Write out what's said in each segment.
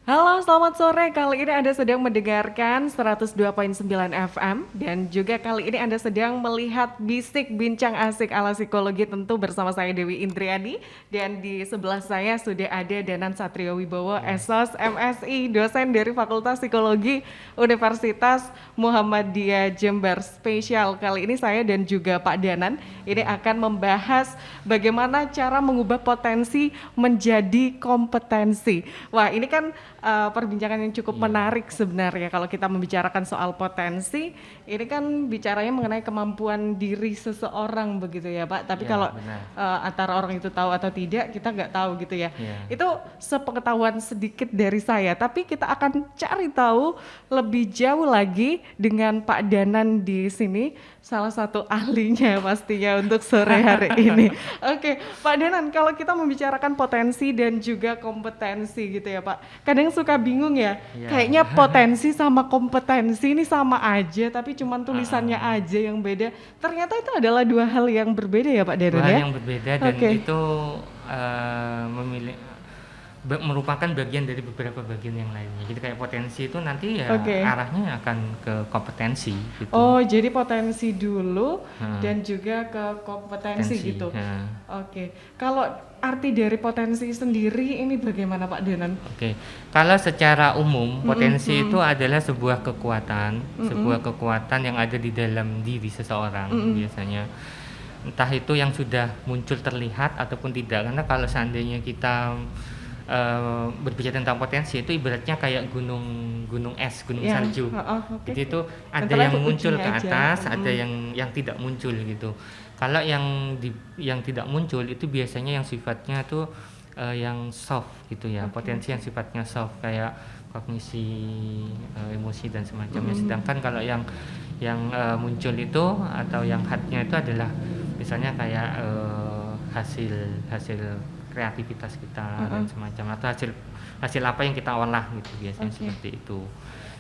Halo, selamat sore. Kali ini Anda sedang mendengarkan 102.9 FM dan juga kali ini Anda sedang melihat Bisik Bincang Asik ala Psikologi tentu bersama saya Dewi Indriani dan di sebelah saya sudah ada Danan Satrio Wibowo, Ya. SOS MSI, dosen dari Fakultas Psikologi Universitas Muhammadiyah Jember. Spesial kali ini saya dan juga Pak Danan ini akan membahas bagaimana cara mengubah potensi menjadi kompetensi. Wah, ini kan perbincangan yang cukup Iya. menarik sebenarnya kalau kita membicarakan soal potensi. Ini kan bicaranya mengenai kemampuan diri seseorang begitu ya Pak. Tapi Ya, kalau benar. antara orang itu tahu atau tidak kita nggak tahu gitu ya. Ya. Itu sepengetahuan sedikit dari saya. Tapi kita akan cari tahu lebih jauh lagi dengan Pak Danan di sini. Salah satu ahlinya pastinya untuk sore hari ini. Oke, Pak Danan, kalau kita membicarakan potensi dan juga kompetensi gitu ya Pak, kadang suka bingung ya, Ya. kayaknya potensi sama kompetensi ini sama aja, tapi cuman tulisannya Ah, aja yang beda. Ternyata itu adalah dua hal yang berbeda ya Pak dua Danan hal ya? yang berbeda dan Oke, itu merupakan bagian dari beberapa bagian yang lainnya. Jadi kayak potensi itu nanti ya oke. arahnya akan ke kompetensi gitu. Oh, jadi potensi dulu Hmm, dan juga ke kompetensi Potensi. gitu. Nah, Oke, kalau arti dari potensi sendiri ini bagaimana Pak Danan? oke. Kalau secara umum Mm-mm, potensi itu mm-mm, adalah sebuah kekuatan, mm-mm, sebuah kekuatan yang ada di dalam diri seseorang mm-mm. biasanya. Entah itu yang sudah muncul terlihat ataupun tidak, karena kalau seandainya kita berbicara tentang potensi itu ibaratnya kayak gunung gunung es, gunung Yang, salju. oh, oke. Jadi itu ada Nantilah yang ke muncul ujungnya ke aja. atas, ada Mm-mm. yang tidak muncul gitu. Kalau yang tidak muncul itu biasanya yang sifatnya tuh yang soft gitu ya, Oke, potensi oke. yang sifatnya soft kayak kognisi, emosi dan semacamnya. Mm-mm. Sedangkan kalau yang muncul itu atau yang hardnya itu adalah misalnya kayak hasil hasil kreativitas kita dan Heeh. semacam atau hasil hasil apa yang kita olah gitu biasanya Oke. seperti itu.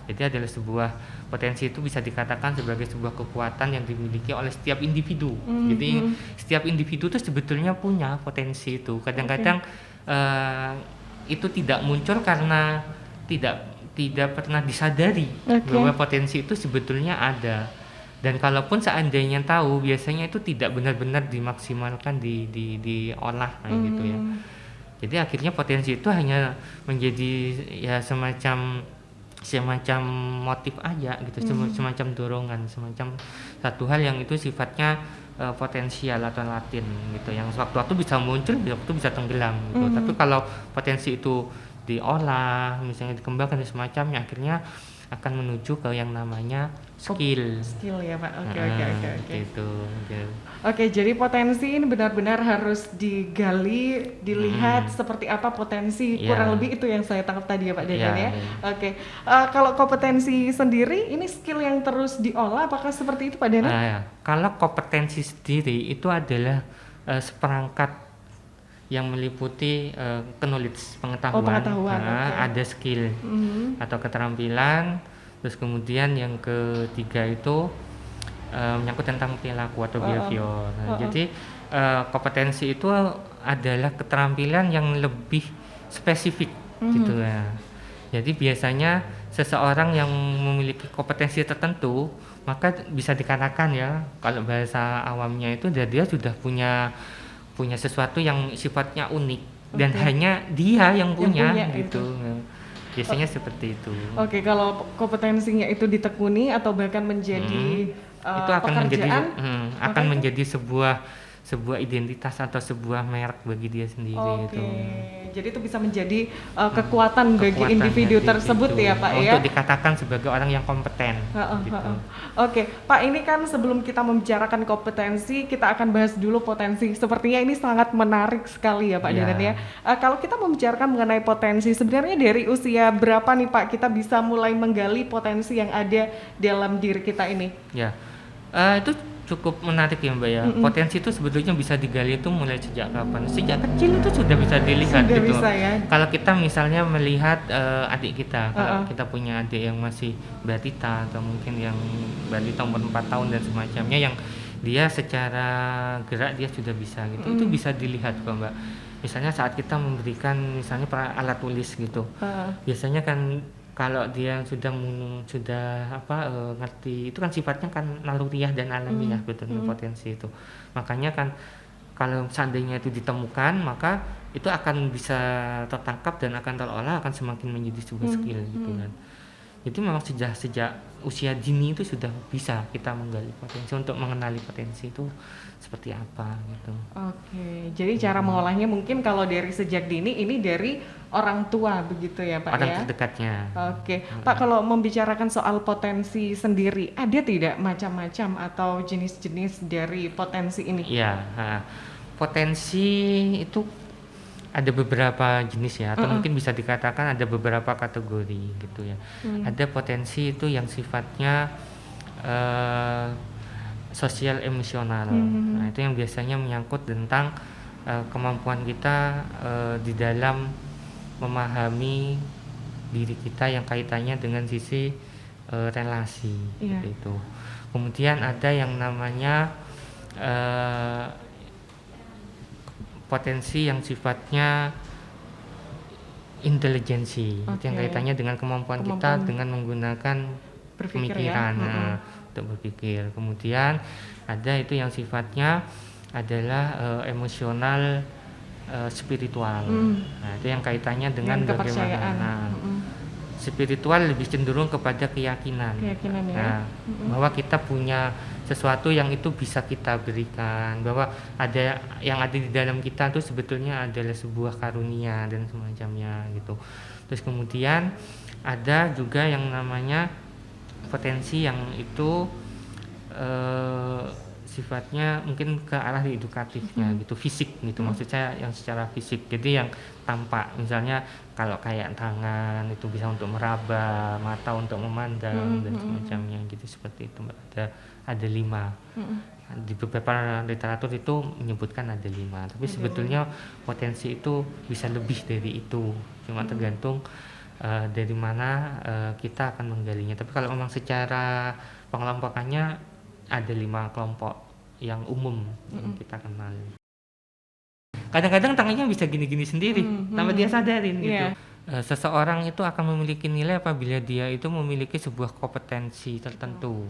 Jadi adalah sebuah potensi itu bisa dikatakan sebagai sebuah kekuatan yang dimiliki oleh setiap individu. Jadi Mhm. setiap individu itu sebetulnya punya potensi itu. Oke. Kadang-kadang eh, itu tidak muncul karena tidak tidak pernah disadari Oke. bahwa potensi itu sebetulnya ada. Dan kalaupun seandainya tahu, biasanya itu tidak benar-benar dimaksimalkan diolah kayak gitu ya. Mmm. Jadi akhirnya potensi itu hanya menjadi ya semacam semacam motif aja gitu, Mhm. semacam dorongan, semacam satu hal yang itu sifatnya potensial atau latin gitu, yang sewaktu-waktu bisa muncul, waktu bisa tenggelam gitu. Tapi Mhm. kalau potensi itu diolah, misalnya dikembangkan dan semacamnya, akhirnya akan menuju ke yang namanya skill. Skill ya, Pak. Oke, oke, Heeh, oke, oke. gitu, gitu. Oke, jadi potensi ini benar-benar harus digali, dilihat Mhm. seperti apa potensi, kurang Iya, lebih itu yang saya tangkap tadi ya, Pak iya, Dadan ya. iya. Oke, kalau kompetensi sendiri ini skill yang terus diolah apakah seperti itu, Pak Dadan? Ya. Kalau kompetensi sendiri itu adalah seperangkat yang meliputi knowledge, Oh, pengetahuan, pengetahuan, oke. ada skill Mhm. atau keterampilan, terus kemudian yang ketiga itu menyangkut tentang perilaku atau Heeh, behavior. Nah, heeh. jadi kompetensi itu adalah keterampilan yang lebih spesifik gitu Mhm. ya. Jadi biasanya seseorang yang memiliki kompetensi tertentu, maka bisa dikatakan ya, kalau bahasa awamnya itu dia sudah punya punya sesuatu yang sifatnya unik dan Oke, hanya dia yang yang punya punya itu. gitu. Nah, biasanya seperti itu. Oke, kalau kompetensinya itu ditekuni atau bahkan Hmm, menjadi itu pekerjaan, akan maka itu menjadi sebuah sebuah identitas atau sebuah merek bagi dia sendiri itu. oke. Jadi itu bisa menjadi kekuatan bagi Kekuatan individu dari tersebut itu ya, Pak ya. untuk dikatakan sebagai orang yang kompeten Heeh, gitu. heeh. Oke, Pak, ini kan sebelum kita membicarakan kompetensi, kita akan bahas dulu potensi. Sepertinya ini sangat menarik sekali ya, Pak Dadan ya. Ya, Kalau kita membicarakan mengenai potensi, sebenarnya dari usia berapa nih, Pak, kita bisa mulai menggali potensi yang ada dalam diri kita ini? ya. Itu cukup menarik ya Mbak ya. Mm-mm. Potensi itu sebetulnya bisa digali itu mulai sejak kapan? Sejak kecil itu sudah bisa dilihat Sudah gitu. bisa ya. Kalau kita misalnya melihat adik kita, kalau Heeh. kita punya adik yang masih balita atau mungkin yang balita umur 4 tahun dan semacamnya, yang dia secara gerak dia sudah bisa gitu. Itu Mm. bisa dilihat kok Mbak. Misalnya saat kita memberikan misalnya alat tulis gitu. Heeh. Biasanya kan kalau dia sudah apa, ngerti itu kan sifatnya kan naluriah dan alamiah sebetulnya potensi itu. Makanya kan kalau seandainya itu ditemukan, maka itu akan bisa tertangkap dan akan terolah, akan semakin menjadi sebuah skill gitu kan. Jadi memang sejak usia dini itu sudah bisa kita menggali potensi untuk mengenali potensi itu seperti apa gitu. Oke, jadi cara mengolahnya mungkin kalau dari sejak dini ini dari orang tua begitu ya Pak Orang ya? terdekatnya. Oke, Pak kalau membicarakan soal potensi sendiri, ada tidak macam-macam atau jenis-jenis dari potensi ini? Iya, potensi itu ada beberapa jenis ya, atau mungkin bisa dikatakan ada beberapa kategori gitu ya. Ada potensi itu yang sifatnya sosial emosional. Nah, itu yang biasanya menyangkut tentang kemampuan kita di dalam memahami diri kita yang kaitannya dengan sisi relasi Iya. seperti itu. Kemudian ada yang namanya potensi yang sifatnya intelijensi, itu yang Oke. kaitannya dengan kemampuan kita dengan menggunakan Berpikir pemikiran ya. untuk berpikir. Kemudian ada itu yang sifatnya adalah emosional spiritual. Nah, itu yang kaitannya dengan bagaimana. kepercayaan. Nah, spiritual lebih cenderung kepada keyakinan. Keyakinan ya. Nah, bahwa kita punya sesuatu yang itu bisa kita berikan, bahwa ada yang ada di dalam kita itu sebetulnya adalah sebuah karunia dan semacamnya gitu. Terus kemudian ada juga yang namanya potensi yang itu sifatnya mungkin ke arah edukatifnya gitu, fisik gitu, maksud saya yang secara fisik. Jadi yang tampak, misalnya kalau kayak tangan itu bisa untuk meraba, mata untuk memandang dan semacamnya gitu, seperti itu Mbak. Ada 5. Di beberapa literatur itu menyebutkan ada 5, tapi sebetulnya potensi itu bisa lebih dari itu, cuma tergantung dari mana kita akan menggalinya. Tapi kalau memang secara pengelompokannya ada 5 kelompok yang umum yang kita kenal. Kadang-kadang tangannya bisa gini-gini sendiri tanpa dia sadarin gitu. Seseorang itu akan memiliki nilai apabila dia itu memiliki sebuah kompetensi tertentu.